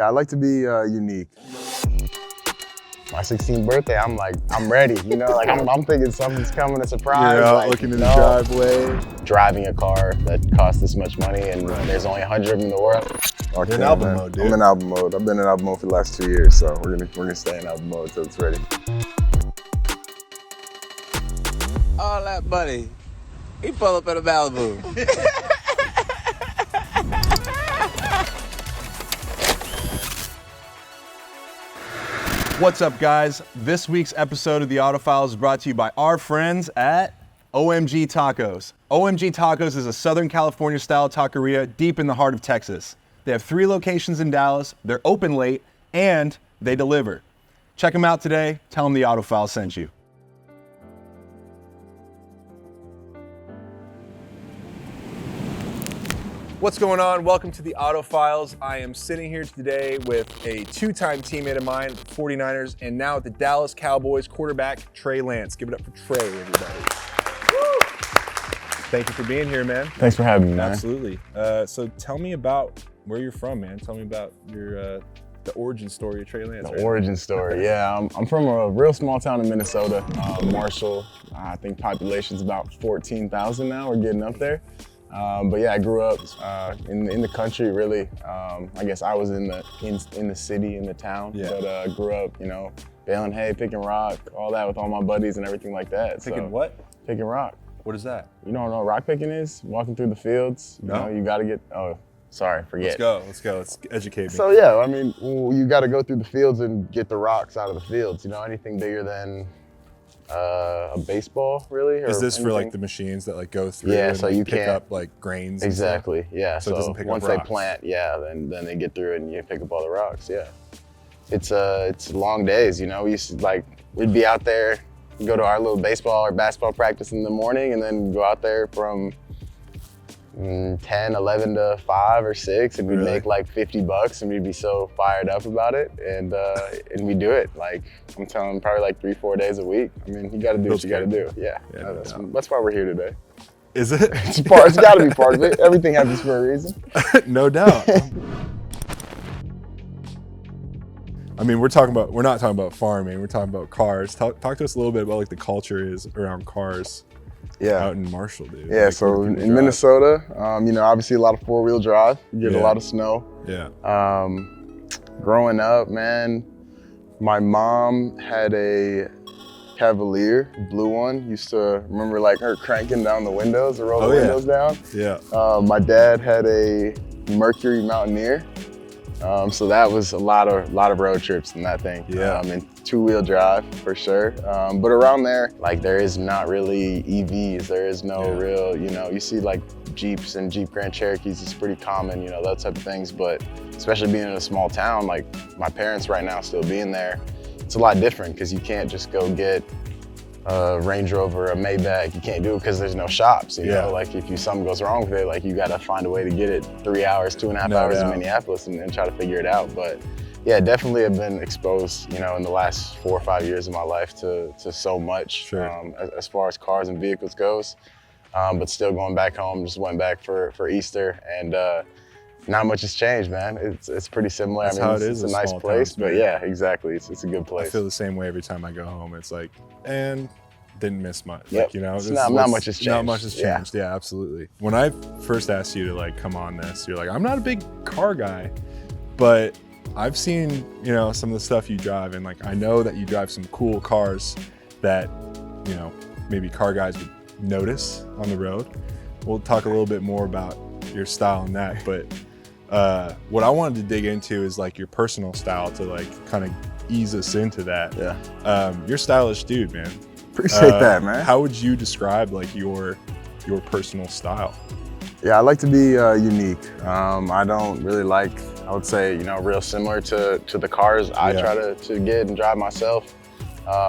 Yeah, I like to be unique. My 16th birthday, I'm like, I'm ready, you know, like I'm thinking something's coming, a surprise. You're out like, looking in the driveway. Driving a car that costs this much money and there's only 100 of them in the world. You're in album mode, dude. I'm in album mode. I've been in album mode for the last 2 years, so we're gonna stay in album mode until it's ready. All that money, he pull up at a Malibu. What's up, guys? This week's episode of the Autofiles is brought to you by our friends at OMG Tacos. OMG Tacos is a Southern California style taqueria deep in the heart of Texas. They have 3 locations in Dallas, they're open late, and they deliver. Check them out today, tell them the Autofiles sent you. What's going on? Welcome to the Autofiles. I am sitting here today with a 2-time teammate of mine at the 49ers and now at the Dallas Cowboys, quarterback Trey Lance. Give it up for Trey, everybody. Woo! Thank you for being here, man. Thanks for having me, man. Absolutely. So tell me about where you're from, man. Tell me about your the origin story of Trey Lance. The origin story, yeah. I'm from a real small town in Minnesota, Marshall. I think population's about 14,000 now. We're getting up there. But yeah, I grew up in the country, really. I guess I was in the city, in the town, yeah. But grew up, you know, baling hay, picking rock, all that with all my buddies and everything like that. Picking what? Picking rock. What is that? You don't know what rock picking is? Walking through the fields. You know, you gotta get, oh, sorry, forget. Let's go, let's educate me. So yeah, I mean, you gotta go through the fields and get the rocks out of the fields. You know, anything bigger than a baseball, really? Or is this anything? For like the machines that like go through yeah, and so you pick can't, up like grains? Exactly, yeah. So it doesn't pick once up they rocks. plant, yeah, then they get through it and you pick up all the rocks, yeah. It's long days, you know. We used to we'd be out there, go to our little baseball or basketball practice in the morning and then go out there from 10, 11 to 5 or 6 and we'd make like $50 and we'd be so fired up about it and we do it like, I'm telling probably like 3-4 days a week. I mean, you gotta do what you gotta do. Yeah, that's why we're here today. Is it? It's gotta be part of it. Everything happens for a reason. No doubt. I mean, we're not talking about farming, we're talking about cars. Talk to us a little bit about like the culture is around cars. Yeah. Out in Marshall, dude. Yeah, like, so in Minnesota, you know, obviously a lot of 4-wheel drive. You get a lot of snow. Yeah. Growing up, man, my mom had a Cavalier, blue one. Used to remember like her cranking down the windows or roll the windows down. Yeah. My dad had a Mercury Mountaineer. So that was a lot of road trips in that thing. Yeah. And 2-wheel drive for sure. But around there, like there is not really EVs. There is no real, you know, you see like Jeeps and Jeep Grand Cherokees is pretty common, you know, those type of things. But especially being in a small town, like my parents right now still being there, it's a lot different because you can't just go get a Range Rover, a Maybach. You can't do it because there's no shops, you know? Like if something goes wrong with it, like you gotta find a way to get it 3 hours, 2.5 hours in Minneapolis and try to figure it out. But yeah, definitely have been exposed, you know, in the last 4 or 5 years of my life to so much as far as cars and vehicles goes. But still going back home, just went back for Easter and not much has changed, man. It's pretty similar. That's I mean, how it is. It's a nice place, but yeah, exactly. It's a good place. I feel the same way every time I go home. It's like, and didn't miss much. Yep. Like, you know, not much has changed. Not much has changed. Yeah, absolutely. When I first asked you to like come on this, you're like, I'm not a big car guy, but I've seen, you know, some of the stuff you drive, and like I know that you drive some cool cars that, you know, maybe car guys would notice on the road. We'll talk a little bit more about your style and that, but what I wanted to dig into is like your personal style to like kind of ease us into that. Yeah. You're a stylish dude, man. Appreciate that, man. How would you describe like your personal style? Yeah, I like to be unique. I don't really like, I would say, you know, real similar to the cars I try to get and drive myself.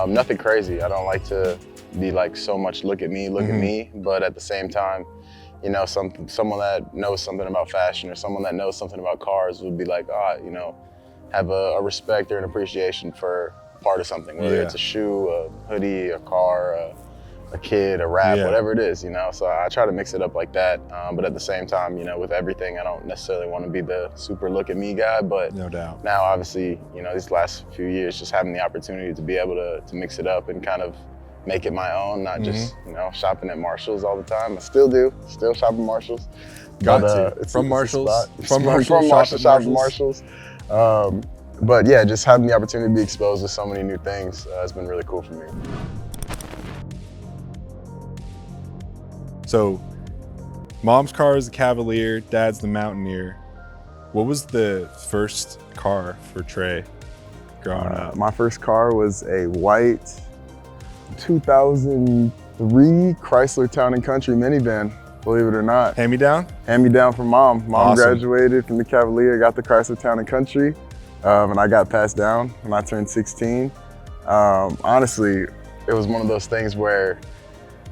Nothing crazy. I don't like to be like so much look at me, but at the same time, you know, someone that knows something about fashion or someone that knows something about cars would be like, you know, have a respect or an appreciation for part of something, whether it's a shoe, a hoodie, a car, a kid, a rap, Yeah. whatever it is, you know? So I try to mix it up like that. But at the same time, you know, with everything, I don't necessarily want to be the super look at me guy, but No doubt. now obviously, you know, these last few years, just having the opportunity to be able to mix it up and kind of make it my own, not just, you know, shopping at Marshalls all the time. I still do, still shop at Marshalls. Got But, to. it's From a Marshalls? spot. From Marshalls, From Marshalls, shop shop at at Marshalls. But yeah, just having the opportunity to be exposed to so many new things has been really cool for me. So, mom's car is the Cavalier, dad's the Mountaineer. What was the first car for Trey growing up? My first car was a white 2003 Chrysler Town & Country minivan, believe it or not. Hand me down? Hand me down from mom. Mom Awesome. graduated from the Cavalier, got the Chrysler Town & Country, and I got passed down when I turned 16. Honestly, it was one of those things where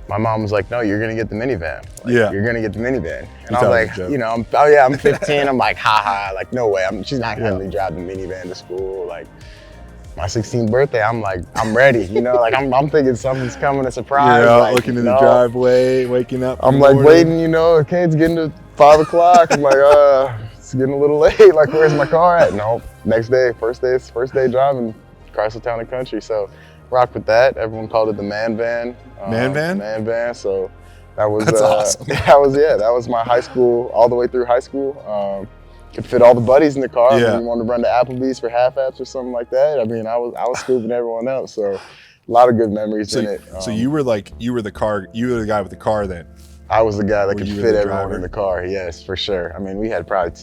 my mom was like, no, you're gonna get the minivan. Like, Yeah. You're gonna get the minivan. And You I was thought it was a like, joke. you know, I'm 15. I'm like, haha, like, no way. She's not gonna let me drive the minivan to school. Like, my 16th birthday, I'm like, I'm ready. You know, like, I'm thinking something's coming, a surprise. You're out like, looking in no. the driveway, waking up. I'm in the like morning. waiting, you know, the kid's getting to 5 o'clock. I'm like, it's getting a little late. Like, where's my car at? No, next day, first day driving Chrysler Town & Country. So rocked with that. Everyone called it the man van. Man van? Man van. So that was That's awesome. that was my high school, all the way through high school. Could fit all the buddies in the car. Yeah. When you wanted to run to Applebee's for half apps or something like that. I mean, I was scooping everyone up. So a lot of good memories in it. So you were the guy with the car then. I was the guy that Were could you fit the everyone driver? in the car, yes, for sure. I mean, we had probably,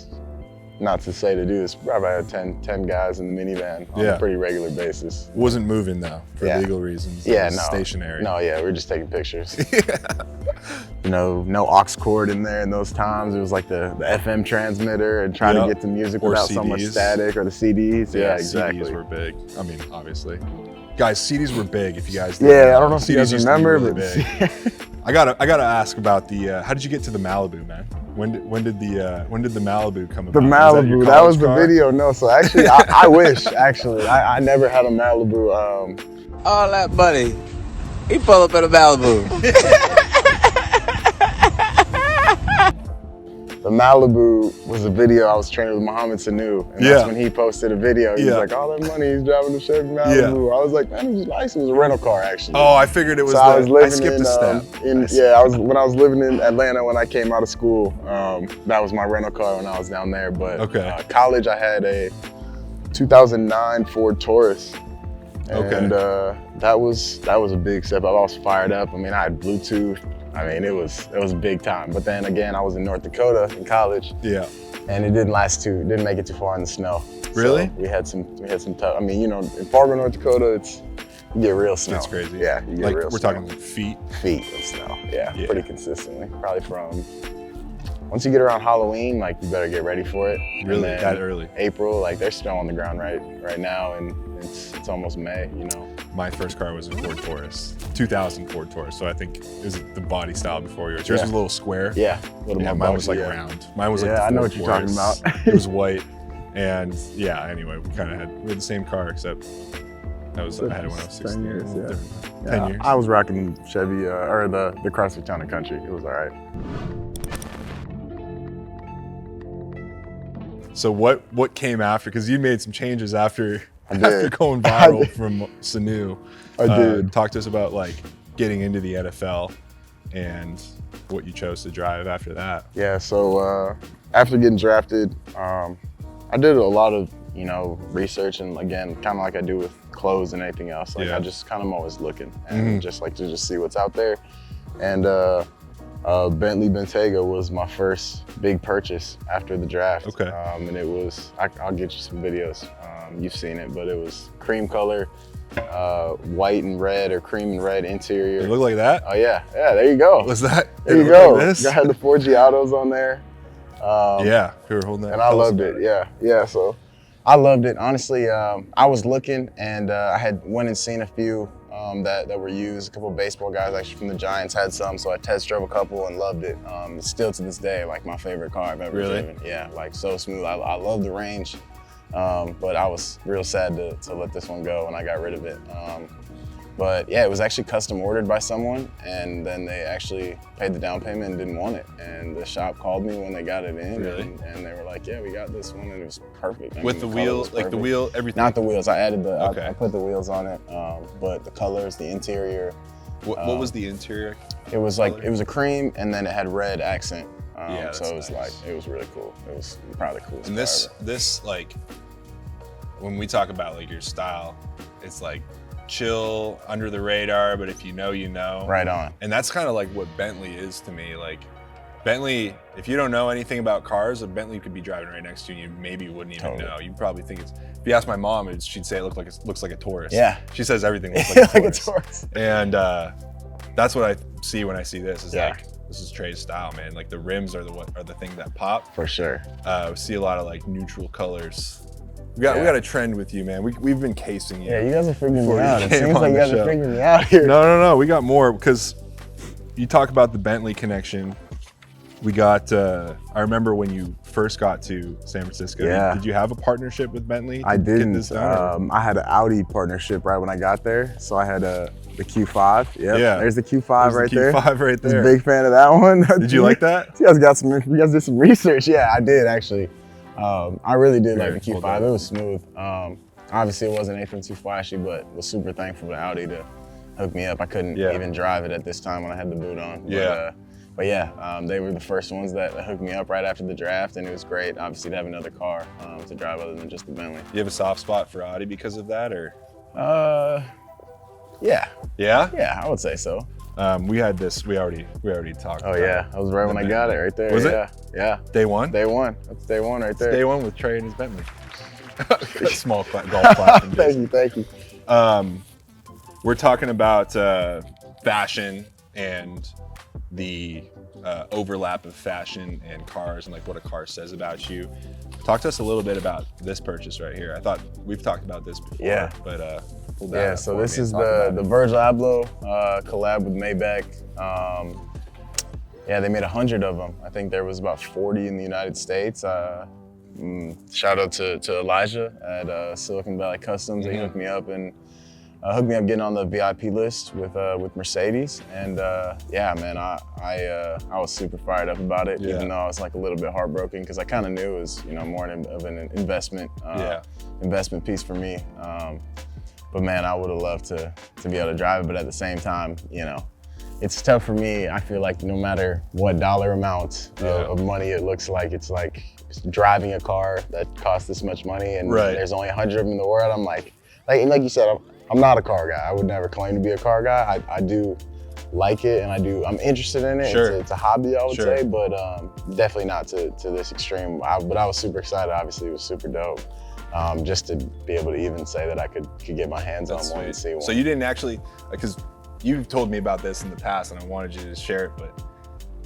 not to say to do this, probably had 10 guys in the minivan on Yeah. a pretty regular basis. Wasn't moving though, for Yeah. legal reasons. It Yeah, was no. stationary. No, yeah, we were just taking pictures. You know, no aux cord in there in those times. It was like the FM transmitter and trying Yep. to get the music Or without so much CDs. static, or the CDs. Yeah, exactly. CDs were big. I mean, obviously. Guys, CDs were big if you guys Yeah, I don't know if you guys CDs used to be remember, really but big. I gotta ask about the, how did you get to the Malibu, man? When did the Malibu come the about? Was your Malibu, that college was the car? video. No, so actually, I wish, actually. I never had a Malibu. All that money, he pull up in a Malibu. The Malibu was a video I was training with Muhammad Sanu, and Yeah. that's when he posted a video. He was Yeah. like, all that money, he's driving a Chevy Malibu. I was like, man, it was nice. It was a rental car, actually. Oh, I figured it was So I was I living skipped in, a step. when I was living in Atlanta when I came out of school, that was my rental car when I was down there. But Okay. College, I had a 2009 Ford Taurus. And that was a big step up. I was fired up. I mean, I had Bluetooth. I mean, it was big time. But then again, I was in North Dakota in college, Yeah. and it didn't make it too far in the snow. Really? So we had some tough. I mean, you know, in Fargo, North Dakota, you get real snow. That's crazy. Yeah, you get Like real we're snow. talking feet. Feet of snow. Yeah, Yeah. pretty consistently. Probably from once you get around Halloween, like you better get ready for it. And Really? then That early? April, like there's snow on the ground right now, and it's almost May. You know. My first car was a Ford Taurus, 2000 Ford Taurus. So I think it was the body style before yours. Yours Yeah. was a little square. Yeah. Little Yeah, more mine was bulky, like yeah. round. Mine was like Yeah, the I know Ford what you're talking Taurus. about. It was white, and yeah. Anyway, we had the same car, except I had it when I was 16. 10 years, a little yeah. different. Yeah, 10 years. I was rocking Chevy or the Chrysler Town & Country. It was all right. So what came after? Because you made some changes after did. going I viral did. from Sanu. I did. Talk to us about like getting into the NFL and what you chose to drive after that. Yeah, so after getting drafted, I did a lot of, you know, research, and again, kind of like I do with clothes and anything else. Like Yeah. I just kind of always looking and just like to just see what's out there. And Bentley Bentayga was my first big purchase after the draft. Okay. And it was, I'll get you some videos. You've seen it, but it was cream color, white and red or cream and red interior. It looked like that. Oh yeah, there you go. Was that? There it you looked go. Like this? I had the 4G autos on there. Yeah, we were holding that. And I Tell us loved about it. Yeah. So I loved it. Honestly, I was looking, and I had went and seen a few that were used. A couple of baseball guys actually from the Giants had some, so I test drove a couple and loved it. It's still to this day like my favorite car I've ever Really? driven. Yeah, like so smooth. I love the range, but I was real sad to let this one go when I got rid of it. But yeah, it was actually custom ordered by someone, and then they actually paid the down payment and didn't want it. And the shop called me when they got it in, and they were like, "Yeah, we got this one," and it was perfect. With the wheel, like the wheel, everything. Not the wheels. I added the. Okay. I put the wheels on it, but the colors, the interior. What was the interior? It was like it was a cream, and then it had red accent. Yeah, so it was nice. like it was really cool. It was probably the coolest. And this like, when we talk about like your style, it's like chill, under the radar, but if you know, you know. Right on. And that's kind of like what Bentley is to me. Like Bentley, if you don't know anything about cars, a Bentley could be driving right next to you and you maybe wouldn't even know. You'd probably think it's, if you ask my mom, she'd say it looks like a Taurus. Yeah. She says everything looks like a Taurus. Like a Taurus. And that's what I see when I see this, is Yeah. like, this is Trey's style, man. Like the rims are the thing that pop. For sure. We see a lot of like neutral colors. We got a trend with you, man. We've been casing you. Yeah, you guys are figuring me out. It came seems on like you the guys are show. figuring me out here. No. We got more, because you talk about the Bentley connection. We got, I remember when you first got to San Francisco. Yeah. Did you have a partnership with Bentley? I didn't. Get this done, I had an Audi partnership right when I got there. So I had the Q5. Yep. Yeah. There's the Q5 right there. Q5 right there. I was a big fan of that one. Did you like that? You guys did some research. Yeah, I did actually. I really did like the Q5. It was smooth. Obviously, it wasn't anything too flashy, but was super thankful to Audi to hook me up. I couldn't even drive it at this time when I had the boot on. But yeah, they were the first ones that hooked me up right after the draft, and it was great, obviously, to have another car to drive other than just the Bentley. You have a soft spot for Audi because of that, or? Yeah. Yeah? Yeah, I would say so. We already talked. Oh yeah, that was right when I got it, right there. Was it? Yeah. Day one? Day one. That's day one right there. Day one with Trey and his Bentley. Small golf clap. Thank you. We're talking about fashion and the overlap of fashion and cars and like what a car says about you. Talk to us a little bit about this purchase right here. I thought we've talked about this before, but yeah, so this is the Virgil Abloh collab with Maybach. Yeah, they made 100 of them. I think there was about 40 in the United States. Shout out to Elijah at Silicon Valley Customs. He hooked me up getting on the VIP list with Mercedes. And yeah, man, I was super fired up about it, even though I was like a little bit heartbroken, because I kind of knew it was more of an investment piece for me. But man, I would have loved to be able to drive it. But at the same time, it's tough for me. I feel like no matter what dollar amount of money it looks like, it's like driving a car that costs this much money, and there's only 100 of them in the world. I'm like you said, I'm not a car guy. I would never claim to be a car guy. I do like it, and I'm interested in it. Sure. It's a hobby, I would say, but definitely not to this extreme. But I was super excited. Obviously, it was super dope. Just to be able to even say that I could get my hands on one and see one. So you didn't actually, because you've told me about this in the past and I wanted you to share it, but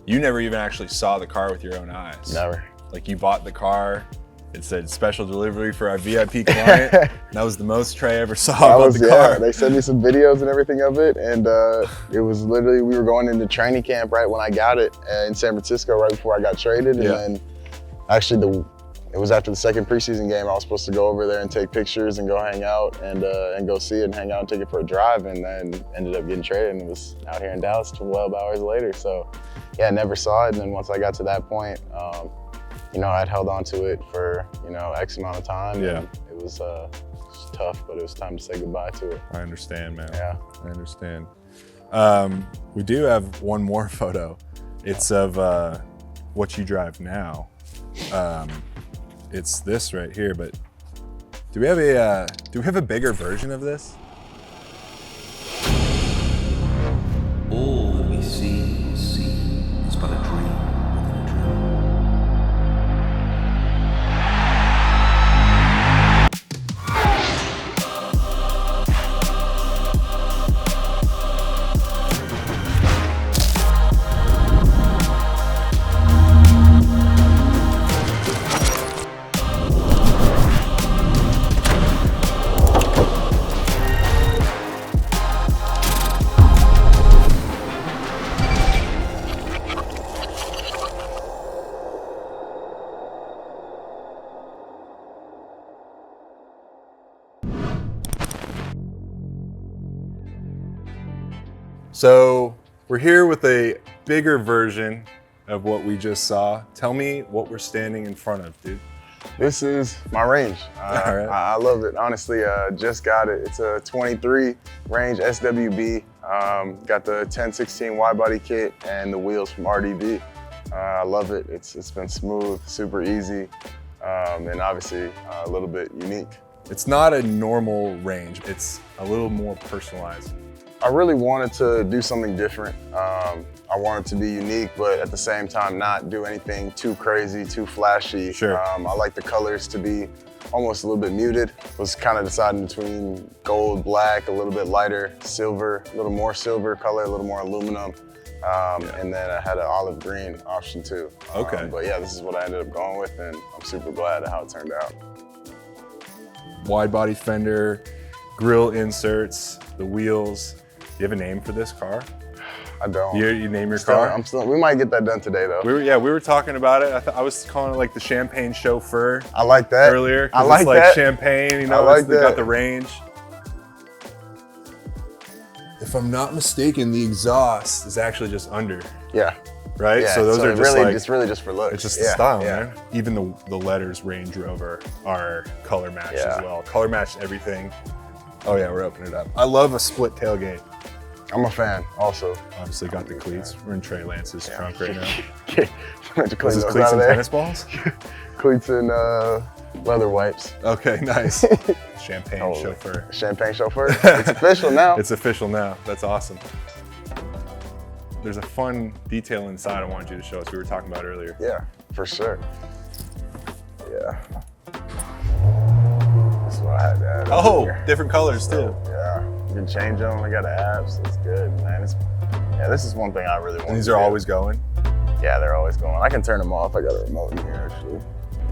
you never even actually saw the car with your own eyes. Never. Like you bought the car, it said special delivery for our VIP client. That was the most Trey ever saw about the car. They sent me some videos and everything of it, and it was literally, we were going into training camp right when I got it in San Francisco, right before I got traded, and then actually it was after the second preseason game. I was supposed to go over there and take pictures and go hang out and go see it and hang out and take it for a drive, and then ended up getting traded, and it was out here in Dallas 12 hours later. So yeah, I never saw it. And then once I got to that point, I'd held on to it for, X amount of time. Yeah. And it was tough, but it was time to say goodbye to it. I understand, man. Yeah. I understand. We do have one more photo. It's of what you drive now. It's this right here, but do we have a bigger version of this? All that we see is but a dream within a dream. So we're here with a bigger version of what we just saw. Tell me what we're standing in front of, dude. This is my Range. All right. I love it. Honestly, just got it. It's a 23 Range SWB. Got the 1016 wide body kit and the wheels from RDB. I love it. It's been smooth, super easy, and obviously a little bit unique. It's not a normal Range. It's a little more personalized. I really wanted to do something different. I wanted to be unique, but at the same time, not do anything too crazy, too flashy. Sure. I like the colors to be almost a little bit muted. Was kind of deciding between gold, black, a little bit lighter, silver, a little more silver color, a little more aluminum. And then I had an olive green option too. Okay. But yeah, this is what I ended up going with, and I'm super glad at how it turned out. Wide body fender, grill inserts, the wheels. Do you have a name for this car? I don't. You name your car? We might get that done today though. We were talking about it. I was calling it like the champagne chauffeur. I like that. Earlier. I like it's like that. champagne, you know, I like it's got that. the range. If I'm not mistaken, the exhaust is actually just under, Yeah. right? Yeah, so those are just really, like, it's really just for looks. it's just the Yeah, style, yeah. man. Even the letters Range Rover are color matched Yeah. as well. Color matched everything. Oh yeah, we're opening it up. I love a split tailgate. I'm a fan also. Obviously got the cleats. We're in Trey Lance's trunk right now. Went to clean Is this those cleats out and of there. tennis balls? Cleats and leather wipes. Okay, nice. Champagne Oh, chauffeur. Champagne chauffeur. It's official now. It's official now. That's awesome. There's a fun detail inside I wanted you to show us. We were talking about earlier. Yeah, for sure. Yeah. That's what I had to add. Oh, over here. different colors too. Yeah, you can change them. I got apps. It's good, man. Yeah, this is one thing I really want. And these are always going. Yeah, they're always going. I can turn them off. I got a remote in here actually.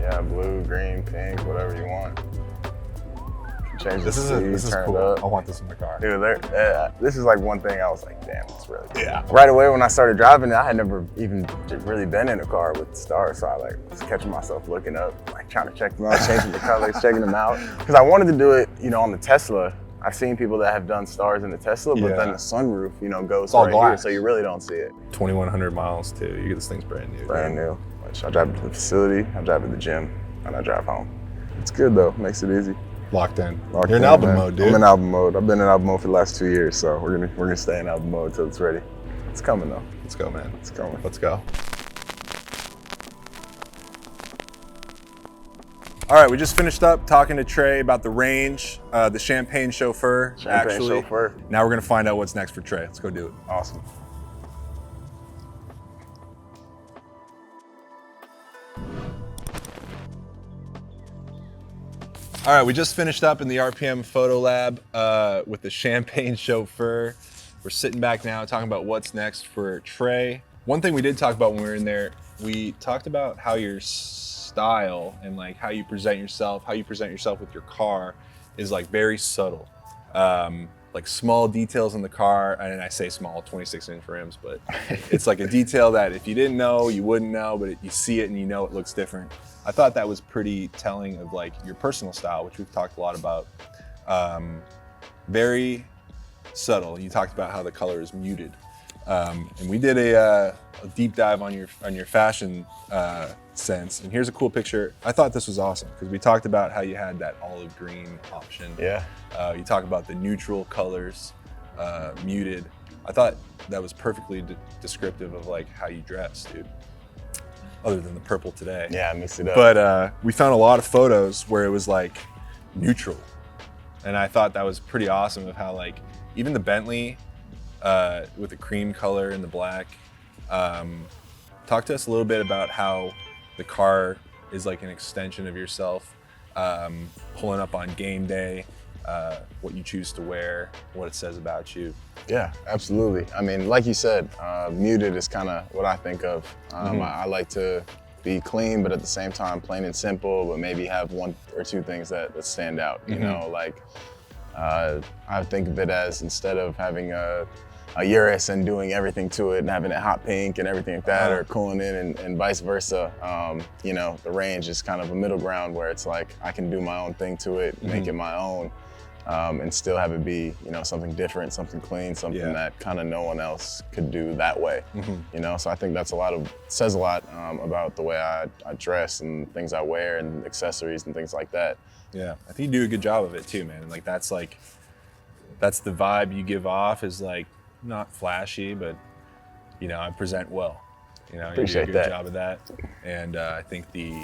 Yeah, blue, green, pink, whatever you want. Change This the is speed, turn cool. it I up. want this in my car. Dude, this is like one thing I was like, damn, it's really cool. Yeah. Right away when I started driving, I had never even really been in a car with stars, so I was catching myself looking up, like trying to check them out, changing the colors, checking them out. Because I wanted to do it, on the Tesla. I've seen people that have done stars in the Tesla, but then the sunroof, goes all right here, glass. so you really don't see it. 2,100 miles too. You get this thing's brand new. Brand new. Which I drive to the facility, I drive to the gym, and I drive home. It's good though, makes it easy. Locked in. Locked You're in in, album man. mode, dude. I'm in album mode. I've been in album mode for the last 2 years, so we're gonna stay in album mode until it's ready. It's coming though. Let's go, man. It's coming. Let's go. All right, we just finished up talking to Trey about the Range, the champagne chauffeur, Champagne actually. chauffeur. Now we're gonna find out what's next for Trey. Let's go do it. Awesome. All right, we just finished up in the RPM photo lab with the champagne chauffeur. We're sitting back now talking about what's next for Trey. One thing we did talk about when we were in there, we talked about how your style and like how you present yourself with your car is like very subtle. Like small details in the car, and I say small, 26-inch rims, but it's like a detail that if you didn't know, you wouldn't know, but you see it and you know it looks different. I thought that was pretty telling of like your personal style, which we've talked a lot about. Very subtle. You talked about how the color is muted. And we did a deep dive on your fashion sense. And here's a cool picture. I thought this was awesome because we talked about how you had that olive green option. Yeah. You talk about the neutral colors, muted. I thought that was perfectly descriptive of like how you dress, dude. Other than the purple today. Yeah, I mixed it up. But we found a lot of photos where it was like neutral. And I thought that was pretty awesome of how like, even the Bentley with the cream color and the black. Talk to us a little bit about how the car is like an extension of yourself, pulling up on game day, what you choose to wear, what it says about you. Yeah, absolutely. I mean, like you said, muted is kind of what I think of. I like to be clean, but at the same time, plain and simple, but maybe have one or two things that stand out, you know, like I think of it as instead of having a Urus and doing everything to it and having it hot pink and everything like that, or cooling in and vice versa. You know, the Range is kind of a middle ground where it's like I can do my own thing to it, make it my own. and still have it be, you know, something different, something clean, something that kind of no one else could do that way. You know, so I think that's says a lot about the way I dress and things I wear and accessories and things like that. Yeah, I think you do a good job of it too, man. And like that's the vibe you give off, is like not flashy, but you know, I present well. You know, Appreciate you do a good that. job of that, and I think the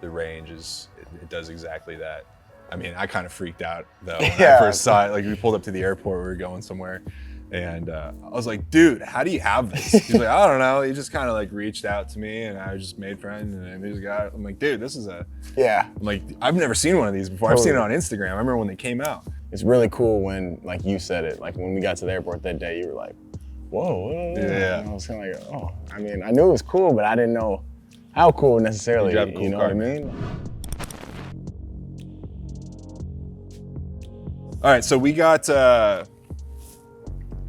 Range it does exactly that. I mean, I kind of freaked out though when I first saw it. Like we pulled up to the airport, we were going somewhere, and I was like, "Dude, how do you have this?" He's like, "I don't know." He just kind of like reached out to me, and I just made friends, and he just got it. I'm like, "Dude, this is I'm like, I've never seen one of these before. I've seen it on Instagram. I remember when they came out. It's really cool when, like you said it, like when we got to the airport that day, you were like, whoa. Yeah. And I was kind of like, oh, I mean, I knew it was cool, but I didn't know how cool necessarily, you know what I mean? All right, so we got,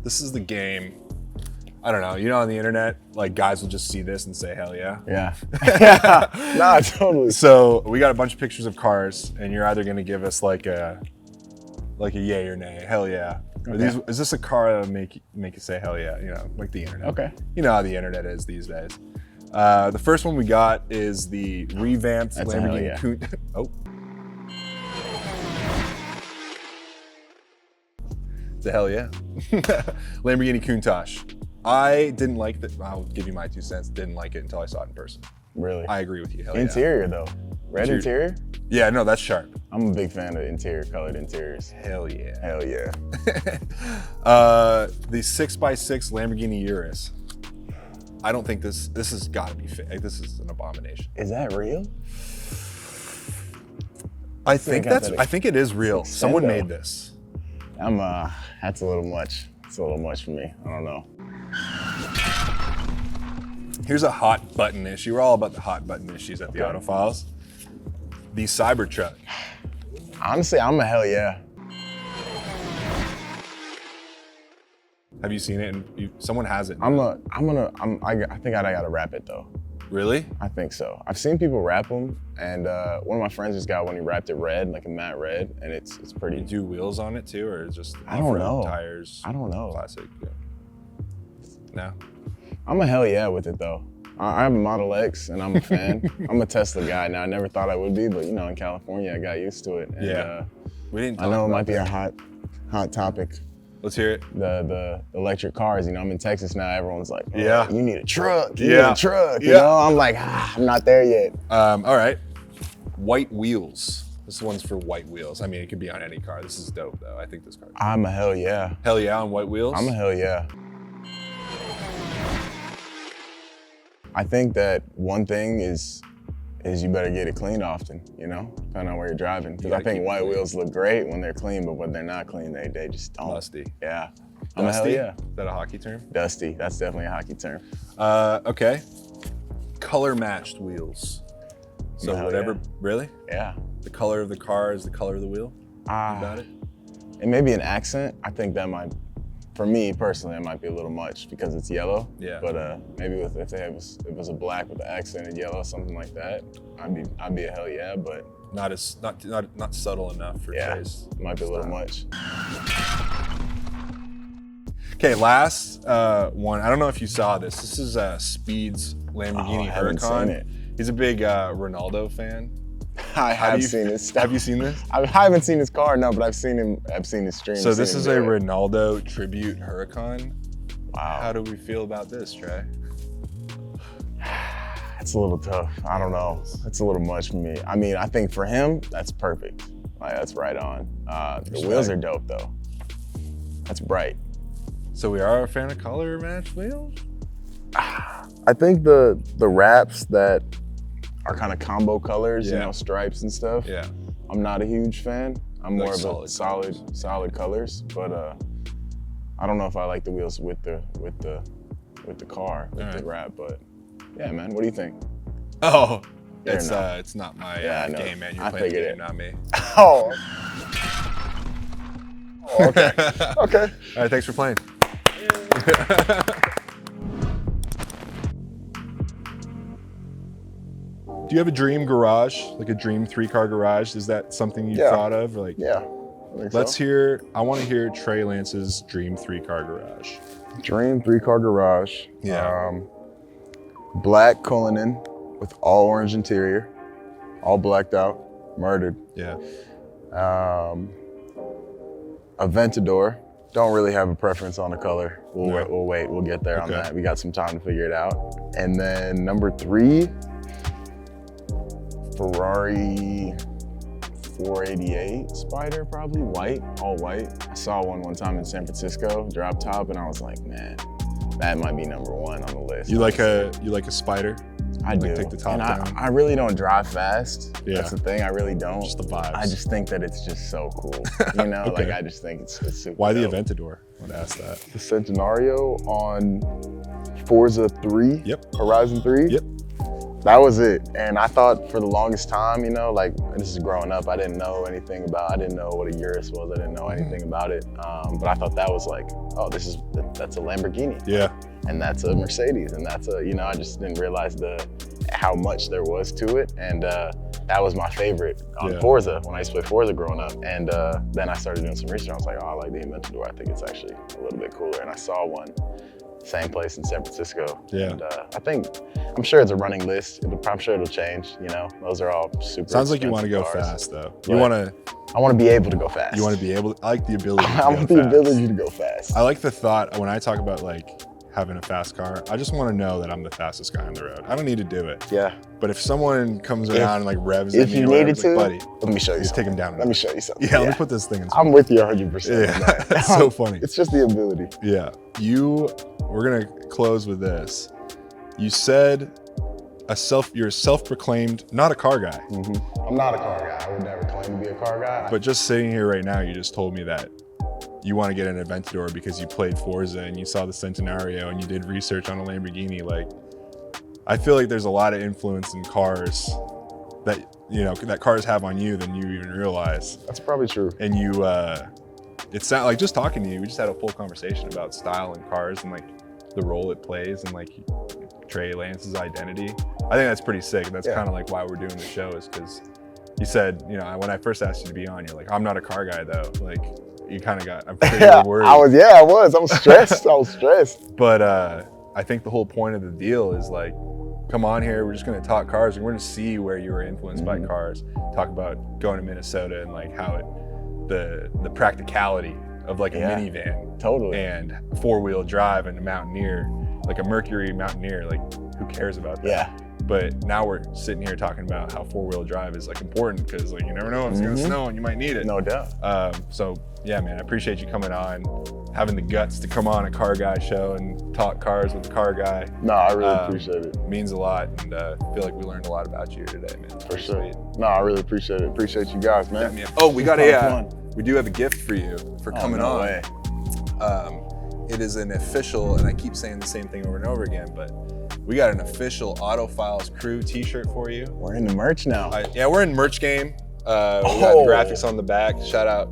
this is the game. I don't know, you know, on the internet, like guys will just see this and say, hell yeah. Yeah. Yeah. Nah, totally. So we got a bunch of pictures of cars, and you're either gonna give us like a yay or nay, hell yeah. Okay. Is this a car that make you say hell yeah, you know, like the internet. Okay. You know how the internet is these days. The first one we got is the revamped That's a hell Lamborghini yeah. Countach. Oh. It's a hell yeah. Lamborghini Countach. I didn't like that. I'll give you my 2 cents. Didn't like it until I saw it in person. Really? I agree with you. Hell Interior though. Red interior? Yeah, no, that's sharp. I'm a big fan of colored interiors. Hell yeah. Hell yeah. The 6x6 Lamborghini Urus. I don't think this has got to be fake. Like, this is an abomination. Is that real? I think it is real. It's Someone extendo. made this. That's a little much. It's a little much for me. I don't know. Here's a hot button issue. We're all about the hot button issues at the Autofiles. The Cybertruck. Honestly, I'm a hell yeah. Have you seen it? And someone has it. I think I gotta wrap it though. Really? I think so. I've seen people wrap them, and one of my friends just got one. He wrapped it red, like a matte red, and it's pretty. You do wheels on it too, or is just I don't know. Tires? I don't know. Classic. Yeah. No. I'm a hell yeah with it though. I have a Model X, and I'm a fan. I'm a Tesla guy now. I never thought I would be, but you know, in California, I got used to it. And, Yeah. We didn't. I know it might be a hot topic. Let's hear it. The electric cars, you know, I'm in Texas now, everyone's like, oh, Yeah. you need a truck, you Yeah. need a truck, you Yeah. know? I'm like, I'm not there yet. All right. White wheels. This one's for white wheels. I mean, it could be on any car. This is dope though. I think this car. I'm a hell yeah. Hell yeah on white wheels? I'm a hell yeah. I think that one thing is you better get it cleaned often, you know, depending on where you're driving. Because I keep think it white clean. wheels look great when they're clean, but when they're not clean, they just don't. Musty. Yeah. I'm a hell Dusty? yeah. Is that a hockey term? Dusty, that's definitely a hockey term. Okay. Color matched wheels. So Hell whatever, yeah. really? Yeah. The color of the car is the color of the wheel? You got it? And maybe an accent, I think that might, for me personally, it might be a little much because it's yellow. Yeah. But maybe if it was a black with an accent and yellow, something like that, I'd be a hell yeah. But Not subtle enough for yeah, Trey's. it might be a little much. Okay, last one. I don't know if you saw this. This is Speed's Lamborghini I haven't Huracan. seen it. He's a big Ronaldo fan. I have seen his stuff. Have you seen this? I haven't seen his car, no, but I've seen his streams. So this seen is him a do it. Ronaldo tribute Huracan. Wow. How do we feel about this, Trey? It's a little tough. I don't know. It's a little much for me. I mean, I think for him, that's perfect. Like, that's right on. The wheels are dope though. That's bright. So we are a fan of color match wheels? I think the wraps that are kind of combo colors, you Yeah. know, stripes and stuff. Yeah. I'm not a huge fan. I'm Like more of solid a solid colors, but I don't know if I like the wheels with the car, with All the right. wrap, but yeah, man, what do you think? Oh, Fair it's enough. it's not my Yeah, I know. game, man. You're I playing the figured game, it. not me. Oh. Okay. Okay. All right, thanks for playing. Do you have a dream garage, like a dream 3-car garage? Is that something you Yeah. thought of? Or like, Yeah. I want to hear Trey Lance's dream 3-car garage. Dream 3-car garage. Yeah. Black Cullinan with all orange interior, all blacked out, murdered. Yeah. Aventador. Don't really have a preference on the color. We'll wait. We'll get there on Okay. that. We got some time to figure it out. And then number 3, Ferrari 488 Spider, probably white, all white. I saw one time in San Francisco, drop top, and I was like, man, that might be number 1 on the list. You like a Spider? I do. Take the top and down. I really don't drive fast. Yeah. That's the thing. I really don't. Just the vibes. I just think that it's just so cool. You know, Okay. like I just think it's super. Why the dope. Aventador? I would ask that. The Centenario on Forza 3. Yep. Horizon 3. Yep. That was it. And I thought for the longest time, you know, like this is growing up, I didn't know anything about, I didn't know what a Urus was. I didn't know anything about it. But I thought that was like, oh, that's a Lamborghini. Yeah. And that's a Mercedes. And that's a, you know, I just didn't realize how much there was to it. And that was my favorite on Forza when I used to play Forza growing up. And then I started doing some research. I was like, oh, I like the Aventador. I think it's actually a little bit cooler. And I saw one, same place in San Francisco. Yeah. And I'm sure it's a running list. I'm sure it'll change, you know. Those are all super Sounds like you want to go cars. fast though. I want to be able to go fast. You want to be able to, I like the ability to I want the ability to go fast. I like the thought when I talk about like having a fast car, I just want to know that I'm the fastest guy on the road. I don't need to do it. Yeah. But if someone comes around and like revs If at me you or whatever, needed it's like, to, buddy, let me show you just something. take him down. Let me show you something. Yeah, let me put this thing in. I'm with you 100%. Yeah, on that. that's so funny. It's just the ability. Yeah, we're gonna close with this. You said you're a self-proclaimed, not a car guy. I'm not a car guy. I would never claim to be a car guy. But just sitting here right now, you just told me that you want to get an Aventador because you played Forza and you saw the Centenario and you did research on a Lamborghini. Like, I feel like there's a lot of influence in cars that, you know, that cars have on you than you even realize. That's probably true. And you, it's not like just talking to you, we just had a full conversation about style in cars and like the role it plays and like Trey Lance's identity. I think that's pretty sick. That's kind of like why we're doing the show, is because you said, you know, when I first asked you to be on, you're like, I'm not a car guy though. Like, you kind of got, I'm pretty worried. I was stressed. I was stressed. But I think the whole point of the deal is like, come on here, we're just gonna talk cars and we're gonna see where you were influenced by cars. Talk about going to Minnesota and like how the practicality of like a minivan. Totally. And 4-wheel drive and a Mountaineer, like a Mercury Mountaineer, like who cares about that? Yeah. But now we're sitting here talking about how 4-wheel drive is like important because like you never know if it's gonna snow and you might need it. No doubt. So yeah, man, I appreciate you coming on, having the guts to come on a car guy show and talk cars with a car guy. No, I really appreciate it. Means a lot, and I feel like we learned a lot about you today, man. For sure. No, I really appreciate it. Appreciate you guys, man. Yeah, oh, we got we do have a gift for you for coming on. Way. It is an official, and I keep saying the same thing over and over again, but we got an official Autofiles Crew t-shirt for you. We're in the merch now. Yeah, we're in merch game. We got the graphics on the back. Shout out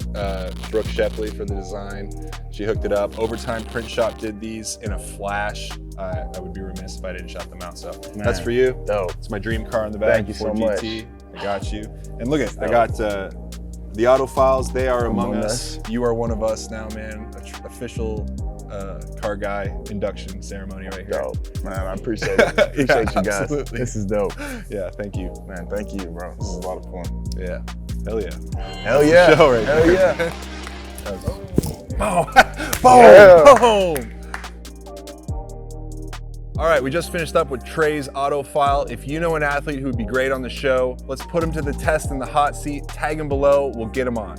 Brooke Shepley for the design. She hooked it up. Overtime Print Shop did these in a flash. I would be remiss if I didn't shout them out. So that's for you. Dope. It's my dream car in the back. Thank you so much. I got you. And look at, I got the Autofiles. They are among us. You are one of us now, man. Official car guy induction ceremony right here. Dope. Man, I appreciate it. Appreciate you guys. Absolutely. This is dope. Yeah, thank you. Man, thank you, bro. This is a lot of fun. Yeah. Hell yeah. Hell yeah. Show right Hell there. yeah. Boom! All right, we just finished up with Trey's Autofile. If you know an athlete who would be great on the show, let's put him to the test in the hot seat. Tag him below. We'll get him on.